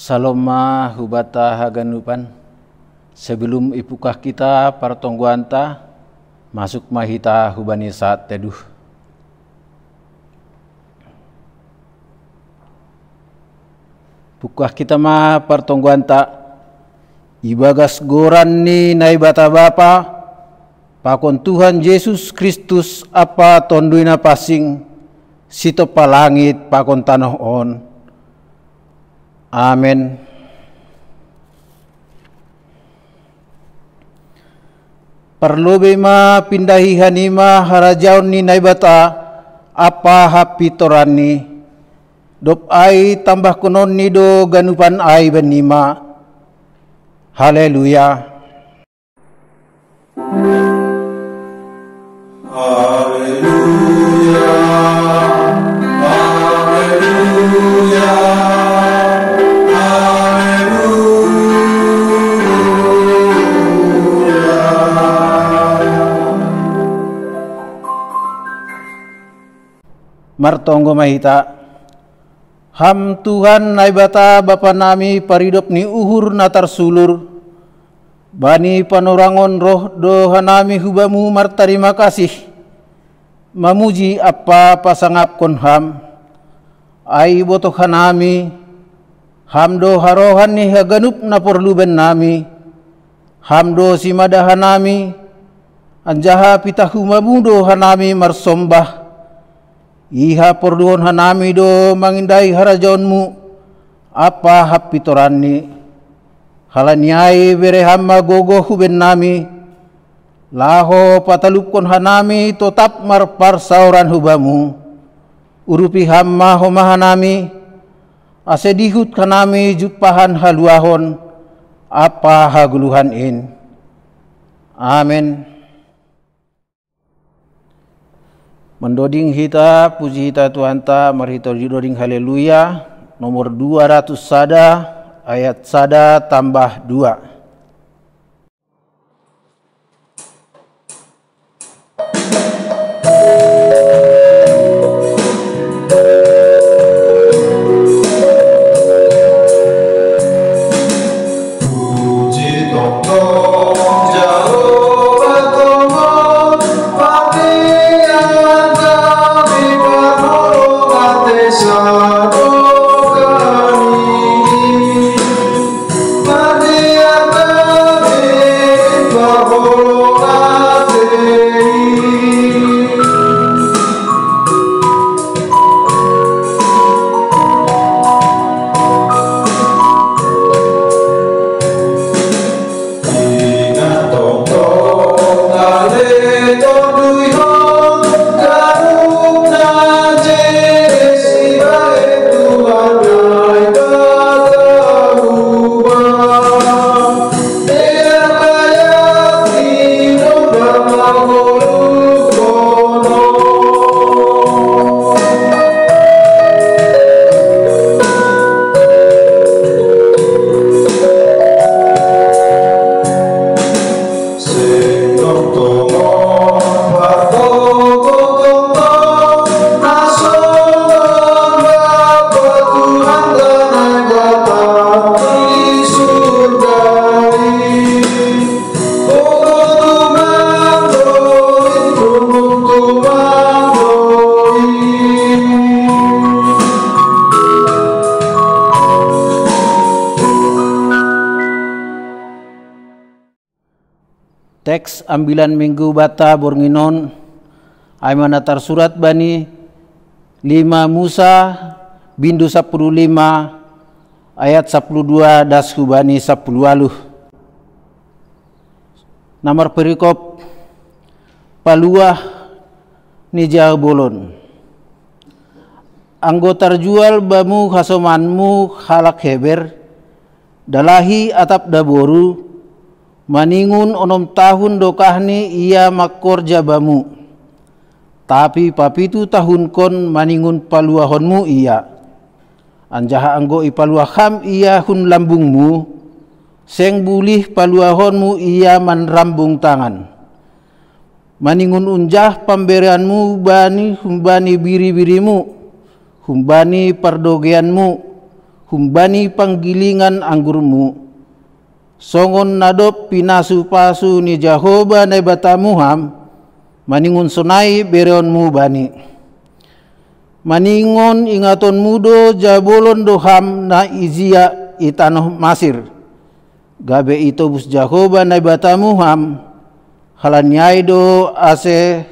Saloma hubata haganupan sebelum ipukah kita partongguanta masuk mahita hubani saat teduh. Pukah kita ma partongguanta ibagas goran ni naibata bapa pakon Tuhan Yesus Kristus apa tonduina pasing sito palangit pakon tanah on. Amin. Perlu bema pindahi hanima harajaun ni naibata apa hapi torani dop ai tambah konon ni do ganupan ai benima. Haleluya. Haleluya. Haleluya. Martonggo mahita ham Tuhan naibata Bapa nami paridop ni uhur natar sulur bani panorangon roh dohanami hubamu martarima kasih mamuji apa pasangap kon ham ai botok hanami ham do harohan ni haganup na porluben nami ham do simadahanami anjaha pitahumamu do hanami marsombah iha porduhon hanami do mangindai harajonmu apa hapitorani halaniai bere hamma gogo huben nami laho patalupkon hanami totap marpar sauran hubamu urupi hamma homa hanami asedihut kanami jutpahan haluahon apa haguluhan in. Amin. Mendoding hita, puji hita Tuhan ta, mari kita doding haleluya, nomor 200 sada, ayat sada tambah 2. Teks ambilan minggu bata bornginon ay manatar surat bani 5 Musa bindu 15 ayat 12 dasku bani 10 aluh. Namar perikop paluah ni jauh bolon. Anggotar jual bamu hasomanmu halak heber dalahi atap daboru maningun onom tahun dokahni ia makor jabamu tapi papitu tahun kon maningun paluahonmu ia anjaha anggo ipaluaham ia hun lambungmu seng bulih paluahonmu ia manrambung tangan maningun unjah pemberianmu bani humbani biri-birimu humbani pardogeanmu humbani panggilingan anggurmu. Songon nadop pinasu pasu ni Jahoba na batamuham, maningon sonai bereonmu bani. Maningon ingaton mudo jabolon doham na izia itanoh Masir. Gabe itobus Jahoba na batamuham, halanyai do ase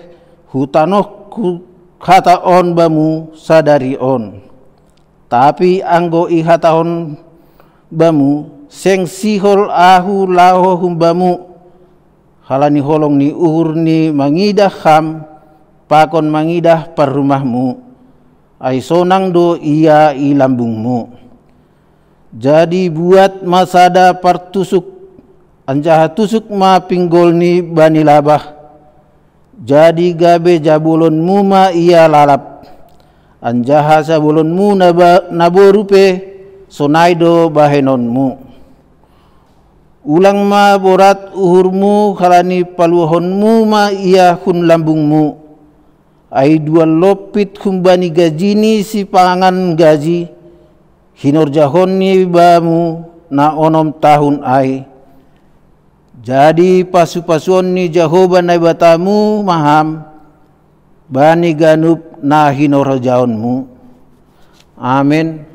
hutanoh kata on bamu sadari on. Tapi anggo ihataon bamu seng sihol ahu laho humbamu, halani holong ni uhur ni mangidah ham, pakon mangidah parrumahmu, ay sonang do iya ilambungmu. Jadi buat masada partusuk, anjaha tusuk ma pinggol ni bani labah, jadi gabe jabulonmu ma iya lalap, anjaha sabulonmu naborupe sonaido bahenonmu. Ulang ma borat uhurmu halani paluhonmu ma iya hun lambungmu, ay dua lopit humbani gajini si pangan gaji, hinorjahon ni bamu na onom tahun ay. Jadi pasu-pasuon ni Jahoba na batamu maham, bani ganup na hinorjahonmu. Amin.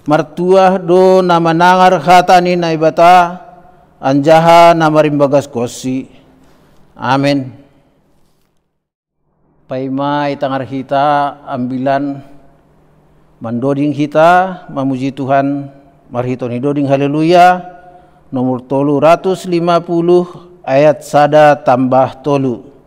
Martuah do nama nangar khatani na ibata, anjaha nama rimbagas kosi. Amin. Paima itangar kita ambilan mandoding kita memuji Tuhan, marhitoni doding haleluya nomor 350 ayat 1 tambah 3.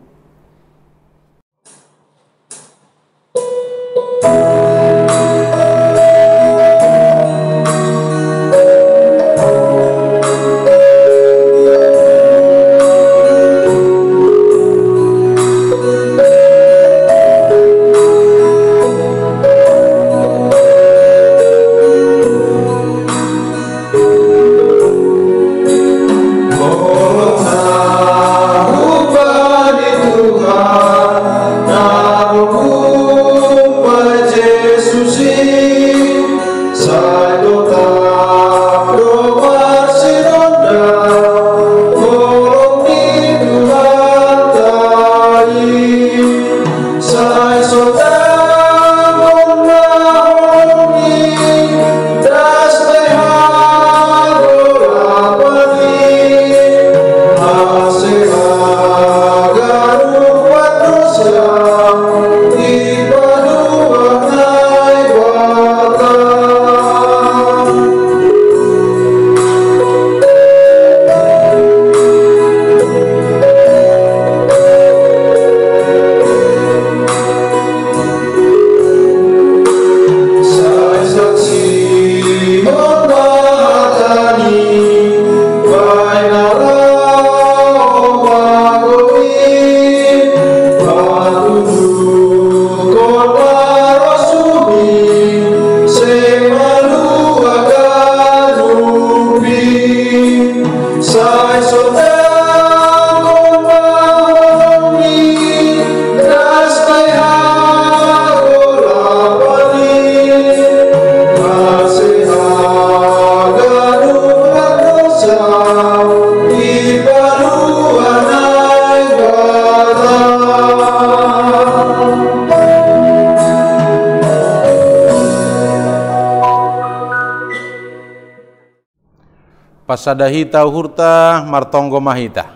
Pasadahita uhurta martonggo mahita.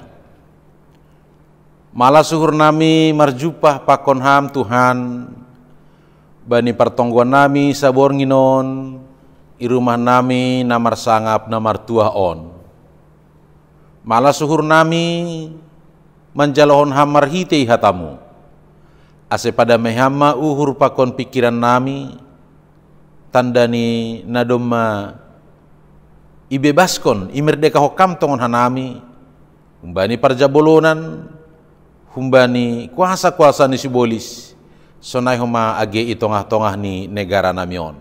Malah suhur nami marjupah pakon ham Tuhan, bani pertongguan nami sabor nginon, irumah nami namar sangap namar tuah on. Malah suhur nami manjalohon ham marhite hatamu. Ase pada mehama uhur pakon pikiran nami, tandani nadoma ibebaskon imerdeka hokam tongon hanami, humbani parjabolonan, humbani kuasa-kuasa ni sibolis, sonai homa age itongah-tongah ni negara namion.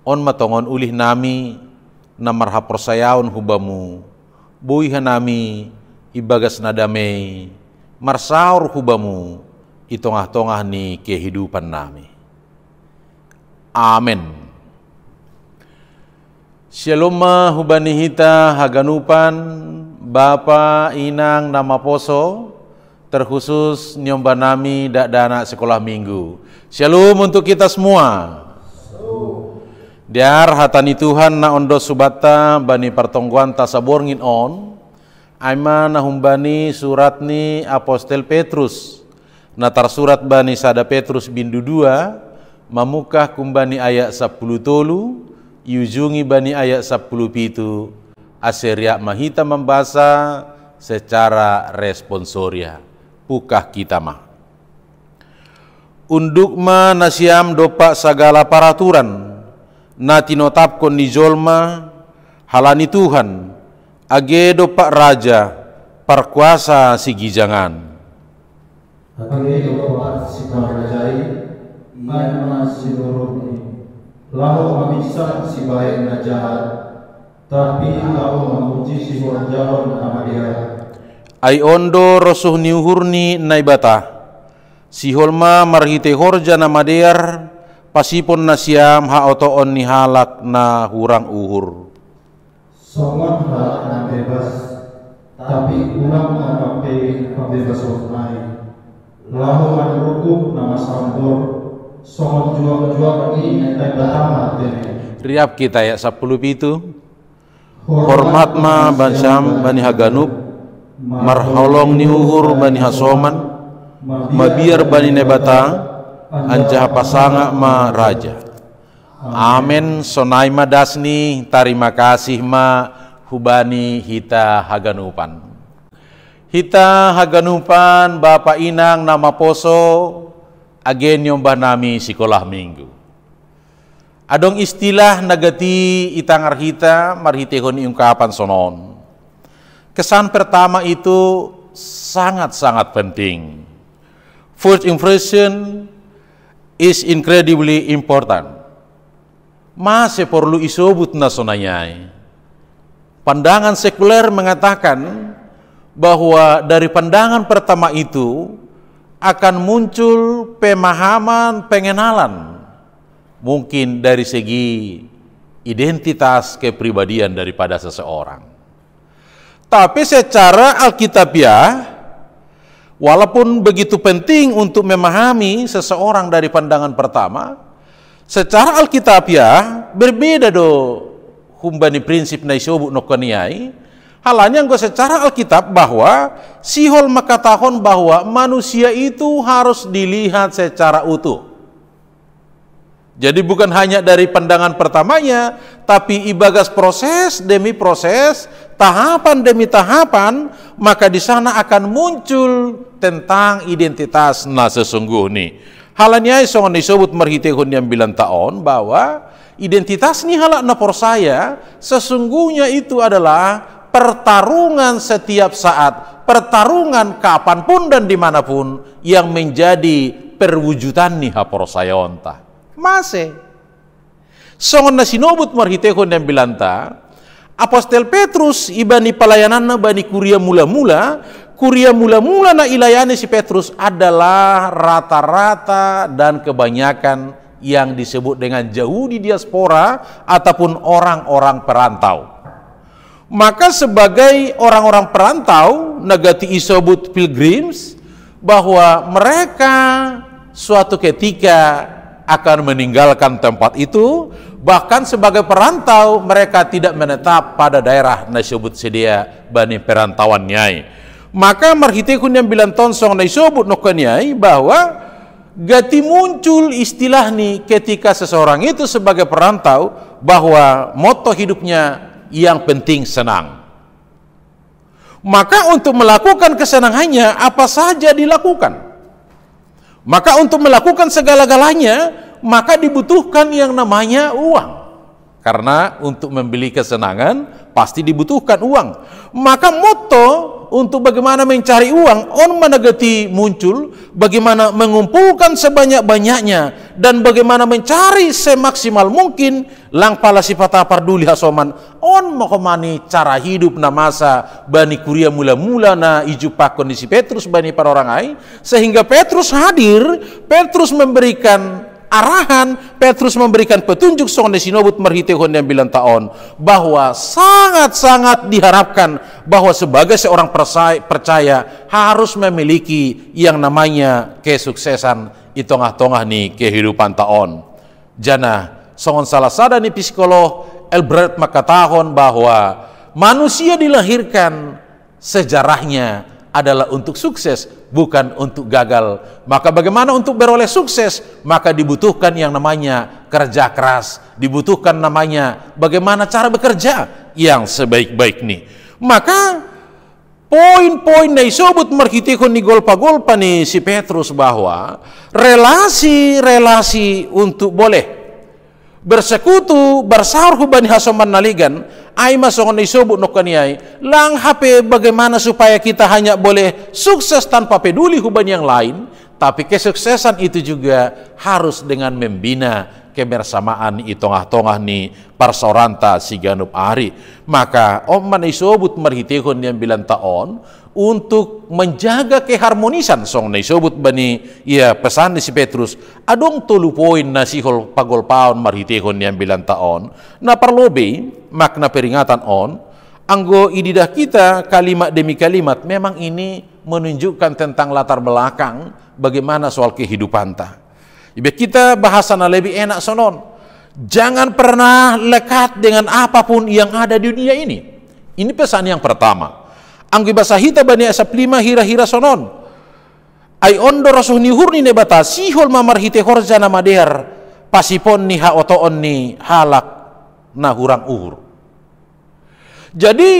On matongon ulih nami namar haporsayaon hubamu, buih hanami ibagas nadamei, marsaur hubamu itongah-tongah ni kehidupan nami. Amin. Shalom hubani hita haganupan Bapa Inang nama poso terkhusus nyomba nami dak dana sekolah minggu. Shalom untuk kita semua. Diar hatani Tuhan na ondo subata bani pertongguan tasaborngin on. Aima na humbani surat ni Apostel Petrus. Natar surat bani sada Petrus bindu 2 mamukah kumbani ayat 10 tolu. Yujungi bani ayat 10 pitu aseria mahita membaca secara responsoria pukah kita mah unduk ma nasiam dopak segala peraturan nati notapkon di jolma halani Tuhan age dopak raja perkuasa sigi jangan age dopak si parajai iman si doroni lahu mabisa si baik na jahat, tapi lahu memuji si horjahon nama dia. Ai ondo rosuh niuhurni naibata, si holma marhite horja nama dear, pasipon nasiam ha otoon ni halak na hurang uhur. Songon halak na bebas, tapi ulang na pabebas ornai. Lahu manrukuk nama sambor, songon juang-juang ini naik pertama riap kita ya 10 pitu hormat ma bansam bani haganup marholong ni uhur bani hasoman mabiar bani nebata anjah pasanga ma raja. Amin. Sonai ma dasni tarima kasih ma hubani hita haganupan Bapa Inang nama poso agen nyombah nami sekolah minggu. Adong istilah nagati itangar hita marhitehon ungkapan sonon. Kesan pertama itu sangat-sangat penting. First impression is incredibly important. Masih perlu isobut na sonanyai. Pandangan sekuler mengatakan bahwa dari pandangan pertama itu akan muncul pemahaman pengenalan mungkin dari segi identitas kepribadian daripada seseorang. Tapi secara alkitabiah, walaupun begitu penting untuk memahami seseorang dari pandangan pertama, secara alkitabiah berbeda do humbani prinsip na isobut nokoniai. Halanya gue secara Alkitab bahwa sihol makatahon bahwa manusia itu harus dilihat secara utuh. Jadi bukan hanya dari pandangan pertamanya, tapi ibagas proses demi proses, tahapan demi tahapan, maka di sana akan muncul tentang identitas na sesungguhnya. Halanya songon disebut merhitehun yang bilang taon bahwa identitas ni halak na persaya sesungguhnya itu adalah pertarungan setiap saat, pertarungan kapanpun dan dimanapun yang menjadi perwujudan nih haporosaya onta. Masih. Songon na sinobut marhitehon yang bilanta, Apostel Petrus ibani pelayananna bani kuria mula-mula na ilayani si Petrus adalah rata-rata dan kebanyakan yang disebut dengan Yahudi diaspora ataupun orang-orang perantau. Maka sebagai orang-orang perantau, nagati isobut pilgrims, bahwa mereka suatu ketika akan meninggalkan tempat itu, bahkan sebagai perantau mereka tidak menetap pada daerah nasyobut sedia bani perantauan nyai. Maka marhitekun yang bilang tonsong nasyobut nokanyai bahwa gati muncul istilah nih ketika seseorang itu sebagai perantau bahwa moto hidupnya yang penting senang. Maka untuk melakukan kesenangannya apa saja dilakukan. Maka untuk melakukan segala-galanya maka dibutuhkan yang namanya uang. Karena untuk membeli kesenangan pasti dibutuhkan uang. Maka moto untuk bagaimana mencari uang on managati muncul, bagaimana mengumpulkan sebanyak-banyaknya dan bagaimana mencari semaksimal mungkin lang pala sifata parduli hasoman on mokomani cara hidup na masa bani kuria mula-mula na ijupak kondisi Petrus bani para orang ai, sehingga Petrus hadir, Petrus memberikan arahan, Petrus memberikan petunjuk songon sinobut merhitehon yang bilang taon bahwa sangat-sangat diharapkan bahwa sebagai seorang percaya harus memiliki yang namanya kesuksesan di tengah-tengah nih kehidupan taon. Jana songon salah sada nih psikolog Albert makatahon bahwa manusia dilahirkan sejarahnya adalah untuk sukses, bukan untuk gagal. Maka bagaimana untuk beroleh sukses? Maka dibutuhkan yang namanya kerja keras, dibutuhkan namanya bagaimana cara bekerja yang sebaik-baik nih. Maka poin-poin na isobut marhitikon ni golpa-golpa ni si Petrus bahwa relasi-relasi untuk boleh bersekutu bersaur hubani hasoman naligan ay masongon isobut no kaniyay lang hape bagaimana supaya kita hanya boleh sukses tanpa peduli hubani yang lain, tapi kesuksesan itu juga harus dengan membina kebersamaan di tengah-tengah ni parsauranta si ganup ari. Maka man isobut marhitikon yang bilang taon untuk menjaga keharmonisan song na isobut bani ya pesan ni si Petrus adong tulu poin na sihol pagolpaon marhitikon yang bilang taon na parlobe makna peringatan on anggo ididah kita kalimat demi kalimat memang ini menunjukkan tentang latar belakang bagaimana soal kehidupan ta. Ibe kita bahasana lebih enak sonon. Jangan pernah lekat dengan apapun yang ada di dunia ini. Ini pesan yang pertama. Anggi basahita bani asap 5 hira-hira sonon. Ay ondo rasuh ni hurni ne bata sihol mamarhite horja na mader pasipon ni ha otoon ni halak na hurang uhur. Jadi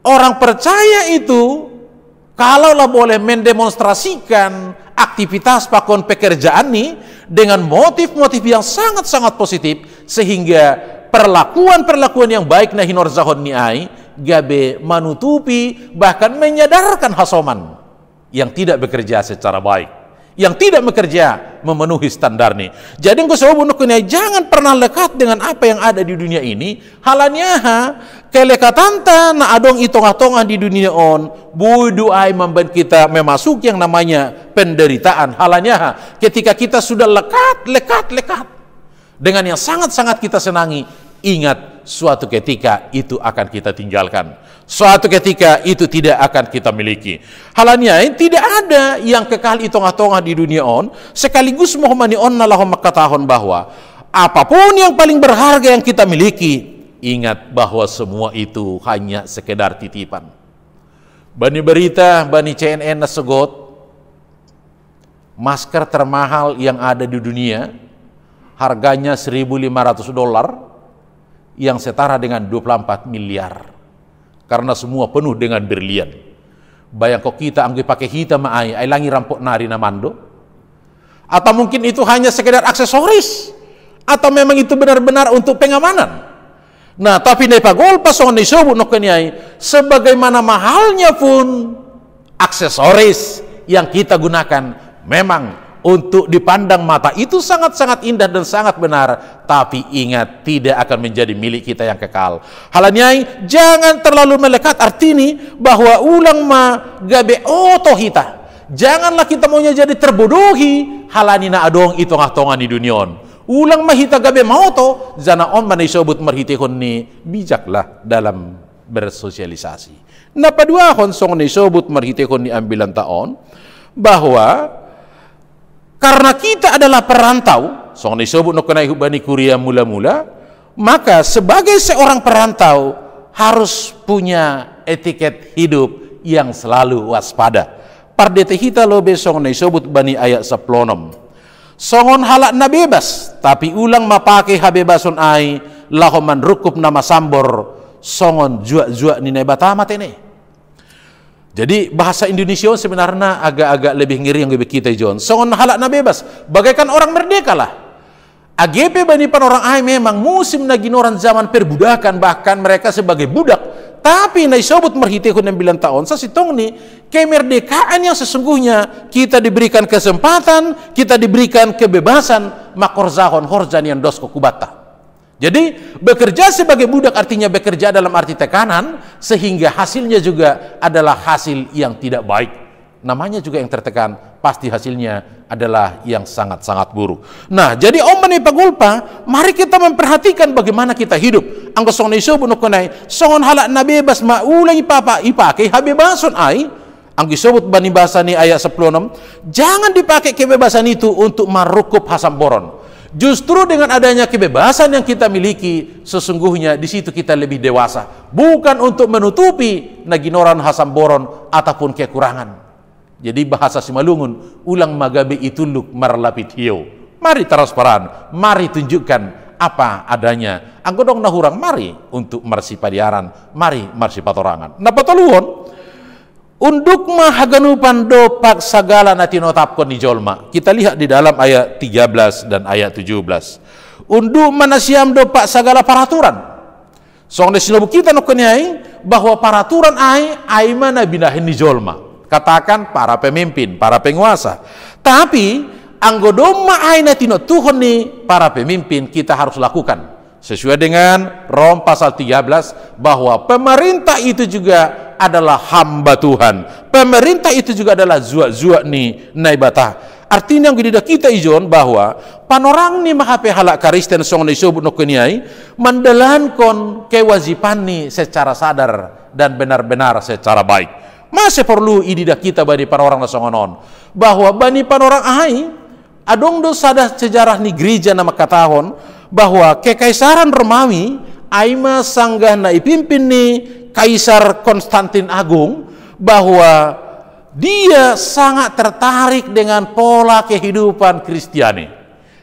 orang percaya itu kalaulah boleh mendemonstrasikan aktivitas pakon pekerjaan nih dengan motif-motif yang sangat-sangat positif sehingga perlakuan-perlakuan yang baik na hinorzahon ni ai gabe manutupi bahkan menyadarkan hasoman yang tidak bekerja secara baik, yang tidak bekerja memenuhi standar nih. Jadi engkau sebab jangan pernah lekat dengan apa yang ada di dunia ini. Halanya kelekatan na adong itong-atong di dunia on budu ay membuat kita memasuk yang namanya penderitaan. Halanya ketika kita sudah lekat dengan yang sangat-sangat kita senangi, ingat suatu ketika itu akan kita tinggalkan. Suatu ketika itu tidak akan kita miliki. Halanya tidak ada yang kekal itong-atong di dunia on. Sekaligus mohmani on nalahom makatahon bahwa apapun yang paling berharga yang kita miliki, ingat bahwa semua itu hanya sekedar titipan. Bani berita, bani CNN nasegot, masker termahal yang ada di dunia, harganya $1.500, yang setara dengan 24 miliar. Karena semua penuh dengan berlian. Bayang kok kita anggi pakai hitam ay langi rampok nari namando. Atau mungkin itu hanya sekedar aksesoris, atau memang itu benar-benar untuk pengamanan. Nah, tapi nepa gol pasongan isobut no kanyai, sebagaimana mahalnya pun aksesoris yang kita gunakan memang untuk dipandang mata itu sangat-sangat indah dan sangat benar, tapi ingat tidak akan menjadi milik kita yang kekal. Halanyai jangan terlalu melekat artini bahwa ulang ma gabe oto hita. Janganlah kita maunya jadi terbodohi halanina adong itong-atongan di dunion. Ulang mahita gabe mauto zana on manay sobut marhitihon ni bijaklah dalam bersosialisasi. Napadua konsong ni sobut marhitihon ni ambilan taon bahwa karena kita adalah perantau, song disebut no kenai hubani kuria mula-mula, maka sebagai seorang perantau harus punya etiket hidup yang selalu waspada. Pardete hita lobe song disebut bani ayat saplonom. Songon halak na bebas, tapi ulang mapake habebason ay lahoman rukup nama sambor songon jua-jua ni nebatama tene. Jadi bahasa Indonesia sebenarnya agak-agak lebih ngiri yang lebih kita John. Songon halak na bebas, bagaikan orang merdeka lah. AGP bani pan orang ay memang musim na ginoran zaman perbudakan, bahkan mereka sebagai budak. Tapi na isobut marhitehun 9 tahun sa sitong ni kemerdekaan yang sesungguhnya kita diberikan kesempatan, kita diberikan kebebasan makorzahon horjan yang dos kubata. Jadi bekerja sebagai budak artinya bekerja dalam arti tekanan, sehingga hasilnya juga adalah hasil yang tidak baik. namanya juga yang tertekan, pasti hasilnya adalah yang sangat-sangat buruk. Nah, jadi bani pagulpa, mari kita memperhatikan bagaimana kita hidup. Angko songon iso buno konai, songon halak na bebas maulang ipake habebason ai. Ang disebut bani bahasa ni ayat 10:6, jangan dipakai kebebasan itu untuk merukup hasamboron. Justru dengan adanya kebebasan yang kita miliki, sesungguhnya di situ kita lebih dewasa, bukan untuk menutupi naginoran hasamboron ataupun kekurangan. Jadi bahasa Simalungun, ulang magabe ituluk marlapit hiu. Mari transparan, mari tunjukkan apa adanya. Anggodong nahurang, mari untuk marsipadiaran, mari marsipatorangan. Nah patoluhon, unduk mahaganupan dopak sagala na tinotapkon ni jolma. Kita lihat di dalam ayat 13 dan ayat 17. Unduk manasiam dopak sagala peraturan. Soalnya sinobu kita nokonyai bahwa peraturan ai mana binahin ni jolma. Katakan para pemimpin, para penguasa. Tapi anggodoma ai na tinotuhon ni para pemimpin kita harus lakukan. Sesuai dengan Rom pasal 13 bahwa pemerintah itu juga adalah hamba Tuhan. Pemerintah itu juga adalah zuak-zuak ni naibata. Artinya yang gede kita ijon bahwa panorang ni mahape halak Kristen song ni sobut nokoniai mendalankan kewajiban ni secara sadar dan benar-benar secara baik. Masih perlu ididah kita bani panorang na songonon bahwa bani panorang ai adong do sada sejarah ni gereja nama katahon bahwa kekaisaran Romawi aima sanggah na ipimpin ni Kaisar Konstantin Agung, bahwa dia sangat tertarik dengan pola kehidupan Kristiani.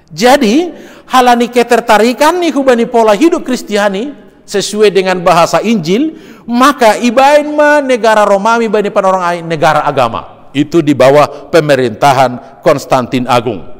Jadi halani ketertarikan nih hubani pola hidup Kristiani sesuai dengan bahasa Injil, maka ibain ma negara Romawi bani panorang ai negara agama. Itu di bawah pemerintahan Konstantin Agung.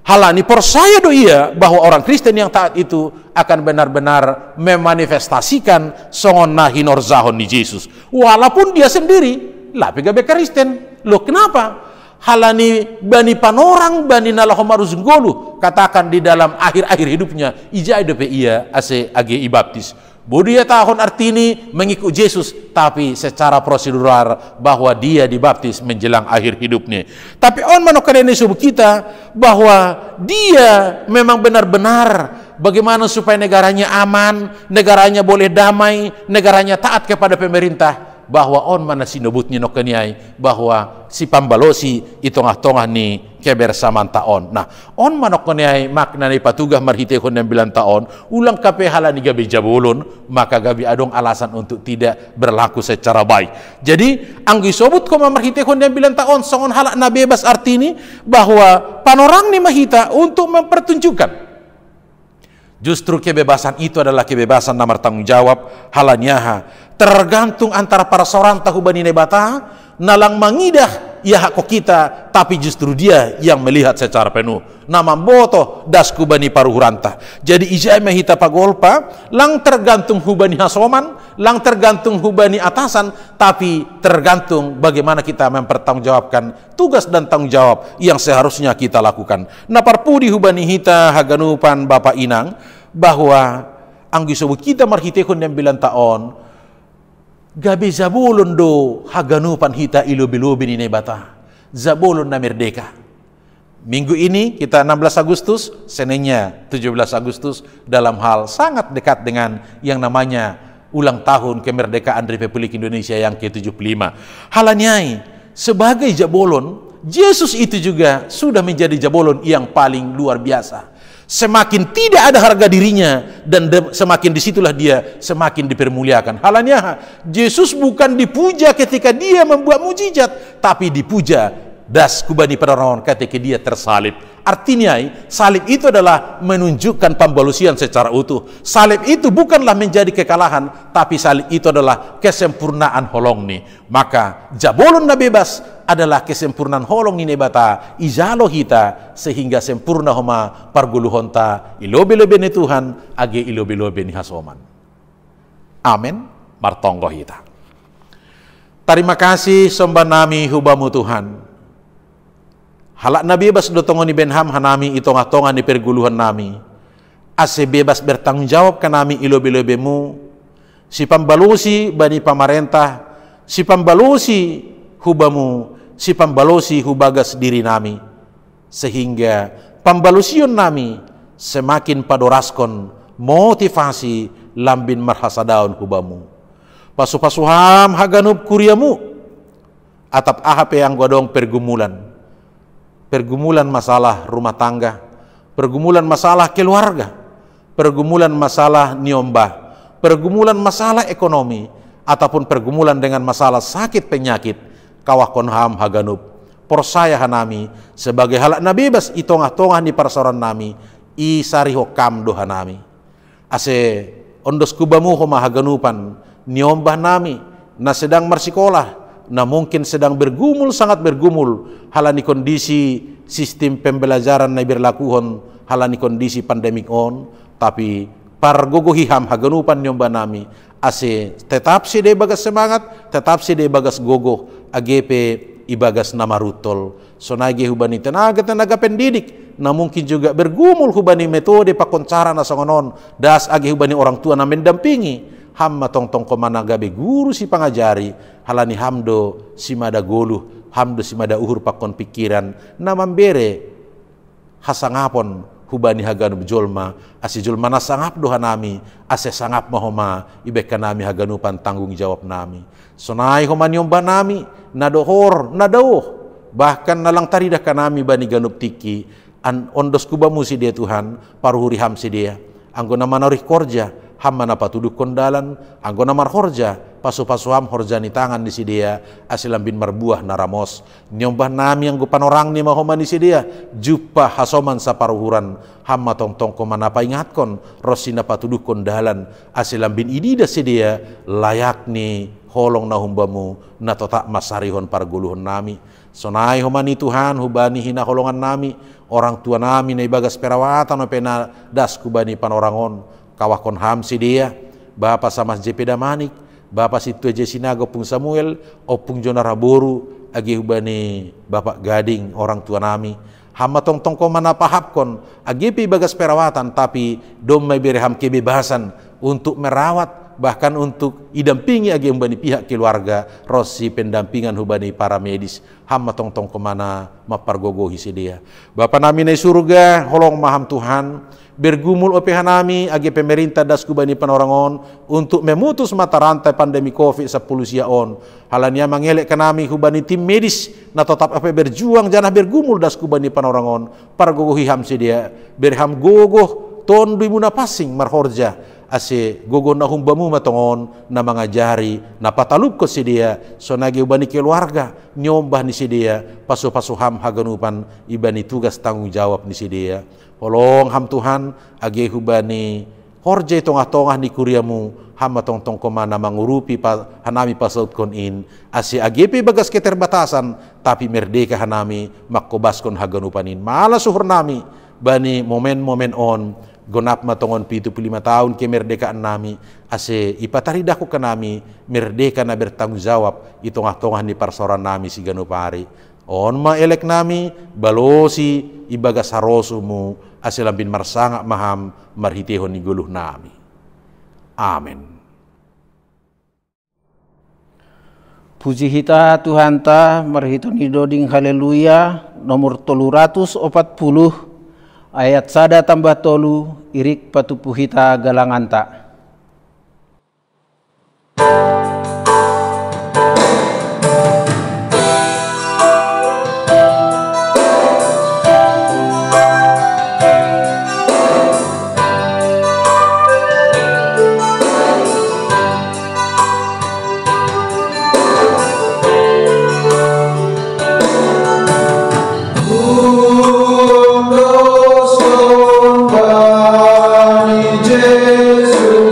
Halani percaya do ia bahwa orang Kristen yang taat itu akan benar-benar memanifestasikan songon nahinor zahon ni Yesus. Walaupun dia sendiri lah pegabe Kristen. Loh kenapa? Halani bani panorang bani nalahomarus ngolu katakan di dalam akhir-akhir hidupnya ijai dope ia ase age ibaptis. Budia tahun artini mengikut Yesus, tapi secara prosedural bahwa dia dibaptis menjelang akhir hidupnya. Tapi on manokan ini subuh kita bahwa dia memang benar-benar bagaimana supaya negaranya aman, negaranya boleh damai, negaranya taat kepada pemerintah. Bahwa on mana sinubutnya nokaniai bahwa si pambalosi itongah-tongah ni kebersamaan taon. Nah, on manokaniai makna ni patugah marhitehon yang 9 tahun ulang kape halani gabi jabulun, maka gabi adong alasan untuk tidak berlaku secara baik. Jadi anggi sobut ko marhitehon yang 9 tahun songon halak na bebas artini bahwa panorang ni mahita untuk mempertunjukkan justru kebebasan itu adalah kebebasan nomor tanggung jawab halanyaha tergantung antara para seorang tahu bani nebata nalang mangidah ya hak kita, tapi justru dia yang melihat secara penuh nama boto dasku bani paruhuranta. Jadi ijai mahita pagolpa lang tergantung hubani hasoman, lang tergantung hubani atasan, tapi tergantung bagaimana kita mempertanggungjawabkan tugas dan tanggung jawab yang seharusnya kita lakukan. Nah parpudi hubani hita haganupan Bapak Inang bahwa anggi sebut kita marhitekon yang 9 tahun gabi zabulun do haganupan hita ilubi-lubi ni bata zabulun na merdeka. Minggu ini kita 16 Agustus, Seninnya 17 Agustus dalam hal sangat dekat dengan yang namanya ulang tahun kemerdekaan Republik Indonesia yang ke-75. Halanyai sebagai jabolon, Yesus itu juga sudah menjadi jabolon yang paling luar biasa. Semakin tidak ada harga dirinya dan semakin disitulah dia semakin dipermuliakan. Halanya Yesus bukan dipuja ketika dia membuat mujizat, tapi dipuja das kubani penerangan ketika dia tersalib. Artinya salib itu adalah menunjukkan pembalusian secara utuh. Salib itu bukanlah menjadi kekalahan, tapi salib itu adalah kesempurnaan holong ni. Maka jabolon na bebas adalah kesempurnaan holong ni nebata izalo hita sehingga sempurna homa parguluhonta ilobe-lobe ni Tuhan age ilobe-lobe ni hasoman. Amin. Martonggo hita. Terima kasih sembah nami hubamu Tuhan. Halak na bebas do tongon ni Benham hanami itong-atongan ni perguluhan nami. Ase bebas bertanggung jawab ka nami ilobe-lobemu. Si pambalusi bani pamarentah, si pambalusi hubamu si pambalosi hubagas diri nami, sehingga pambalusion nami semakin padoraskon motivasi lambin marhasadaun hubamu. Pasu-pasuham haganup kuriamu, atap ahape yang godong pergumulan masalah rumah tangga, pergumulan masalah keluarga, pergumulan masalah niombah, pergumulan masalah ekonomi, ataupun pergumulan dengan masalah sakit penyakit, kawakon ham haganup persaya hanami sebagai halak nabebas i tongah-tongah di persoalan nami i sariho kam doha nami ase ondos kubamu homa haganupan niombah nami na sedang marsikolah, na mungkin sedang bergumul, sangat bergumul halani kondisi sistem pembelajaran na berlakuhon halani kondisi pandemik on, tapi pargogohiham haganupan niombah nami ase tetap si de bagas semangat, tetap si de bagas gogoh agepe ibagas namarutol. So nage hubani tenaga pendidik, na mungkin juga bergumul hubani metode pakoncara na songonon, das age hubani orang tua na mendampingi, hamma tong-tong komana gabe guru si pangajari, halani hamdo si mada goluh, hamdo si mada uhur pakon pikiran, na mambere hasangapon hubani haganup jolma, asi jolma na sangap doha nami, ase sangap mahoma ibeka nami haganupan tanggung jawab nami. Sonai homa niomba nami, nadohor, nadauh, bahkan nalang taridah kanami bani ganup tiki, ondos kubamu si dia Tuhan, paruhuri ham si dia, anggo nama narih korja, ham mana patuduk kondalan, anggo namar horja, pasu-pasu ham horja ni tangan di si dia, asilam bin marbuah naramos, nyombah nami anggo panorang ni mahoma di si dia, jupa hasoman sa paruhuran, hamma tong-tong komana pa ingatkon, rosina patuduk kondalan, asilam bin idida si dia, layak ni holong na humbamu na totak masarihon parguluhon nami. Sonai homani Tuhan hubani hina holongan nami, orang tua nami na ibagas perawatan o pena das kubani panorangon, kawakon ham si dia, Bapa sama JP Damanik, Bapa si Tue Sinago Pung Samuel, opung Jona Raboru, agi hubani Bapak Gading, orang tua nami. Hama tong-tong ko manapahapkon, agipi bagas perawatan, tapi dom may bereham kebebasan untuk merawat, bahkan untuk idampingi agi hubani pihak keluarga, rosi pendampingan hubani para medis, hama tong-tong kemana mapargogohi si dia. Bapa nami na surga, holong maham Tuhan, bergumul opehan nami agi pemerintah das kubani panorangon untuk memutus mata rantai pandemi COVID-10 siaon. Halania mangelek ke nami hubani tim medis na tetap apa berjuang janah bergumul das kubani panorangon, pargogohi ham si dia, berham gogoh ton dui muna pasing marhorja, ase gogo na humbamu matongon na mangajari na patalup ko si dia, so nagi ubani keluarga nyombah ni si dia, pasu-pasuham haganupan ibani tugas tanggung jawab ni si dia. Holong ham Tuhan age hubani horje tongah-tongah ni kuriamu hama tong-tong komana mangurupi hanami pasaut kon in, ase agepe bagas keterbatasan tapi merdeka hanami makkobaskon haganupanin mala suhur nami bani momen-momen on gonap matongon 75 tahun kemerdekaan nami, ase ipataridaku ke nami merdeka na bertanggung jawab itongah-tongah ni parsoran nami si ganupari. On ma elek nami balosi ibagas harosumu ase lambin marsanga maham marhitehon ni guluh nami. Amin. Puji hita Tuhan ta marhiton idoding haleluya nomor 340 ayat sada tambah tolu irik patupu hita galanganta. Jesus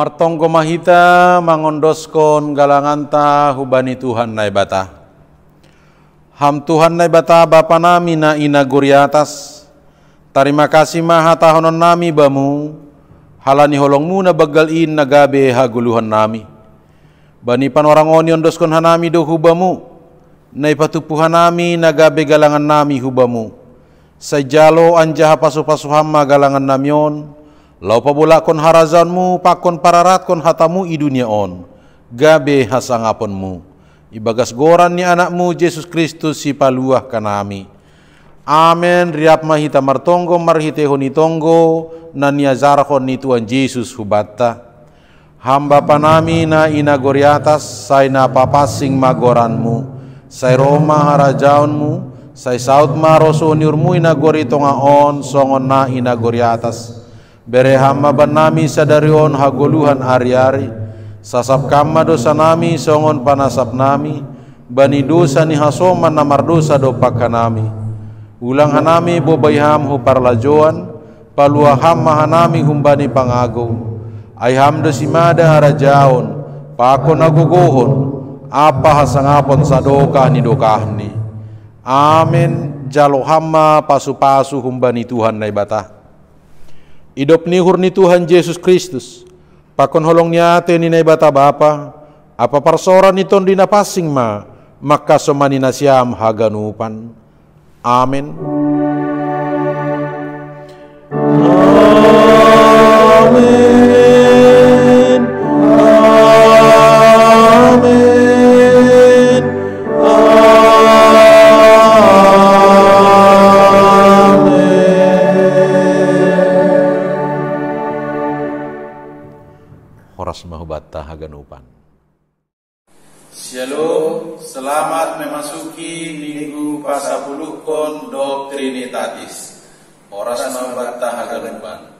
Martonggo mahita mangondoskon galanganta hubani Tuhan nai bata. Ham Tuhan nai bata Bapa nami na ina guri atas. Terima kasih maha tahonon nami bamu. Halani holongmu na bagalin nagabe haguluhan nami. Bani panorangoni ondoskon hanami do hubamu. Nai patupuhan nami nagabe galangan nami hubamu. Sajalo anjaha pasu-pasuhamma galangan namion. Lau pabulakon harazanmu, pakon pararatkon hatamu i dunia on, gabe hasangaponmu. Ibagas goran ni anakmu, Yesus Kristus si paluah kanami. Amen, riap mahita martonggo, marhite honi tonggo, na niazarhon ni Tuhan Yesus hubata. Hamba panami na inagori atas, say na papasing magoranmu, say Roma harajaonmu, say saud marosoniurmu inagori tongaon, songon na inagori atas. Bere hamba banami sadarion hagoluhan ari-ari. Sasap kama dosa nami songon panasap nami. Bani dosa ni hasoman namar dosa dopak kanami. Ulang hanami bobayham hu parlajoan. Paluaham mahanami humbani pangago. Ayham dosimada harajaon. Pakon nagugohon. Apa hasangapon sadokah ni dokahni. Amin. Jalo hamma pasu-pasu humbani Tuhan nai batah. Idop ni hurni Tuhan Yesus Kristus, pakon holong niya ate ni naibata Bapa, apa parsoran niton di napasing ma, maka somani nasyam haganupan. Amen. Amen. Amen. Horas mahubata haganupan. Shalom, selamat memasuki minggu pasapuluh kon Doktrinitatis. Horas mahubata haganupan.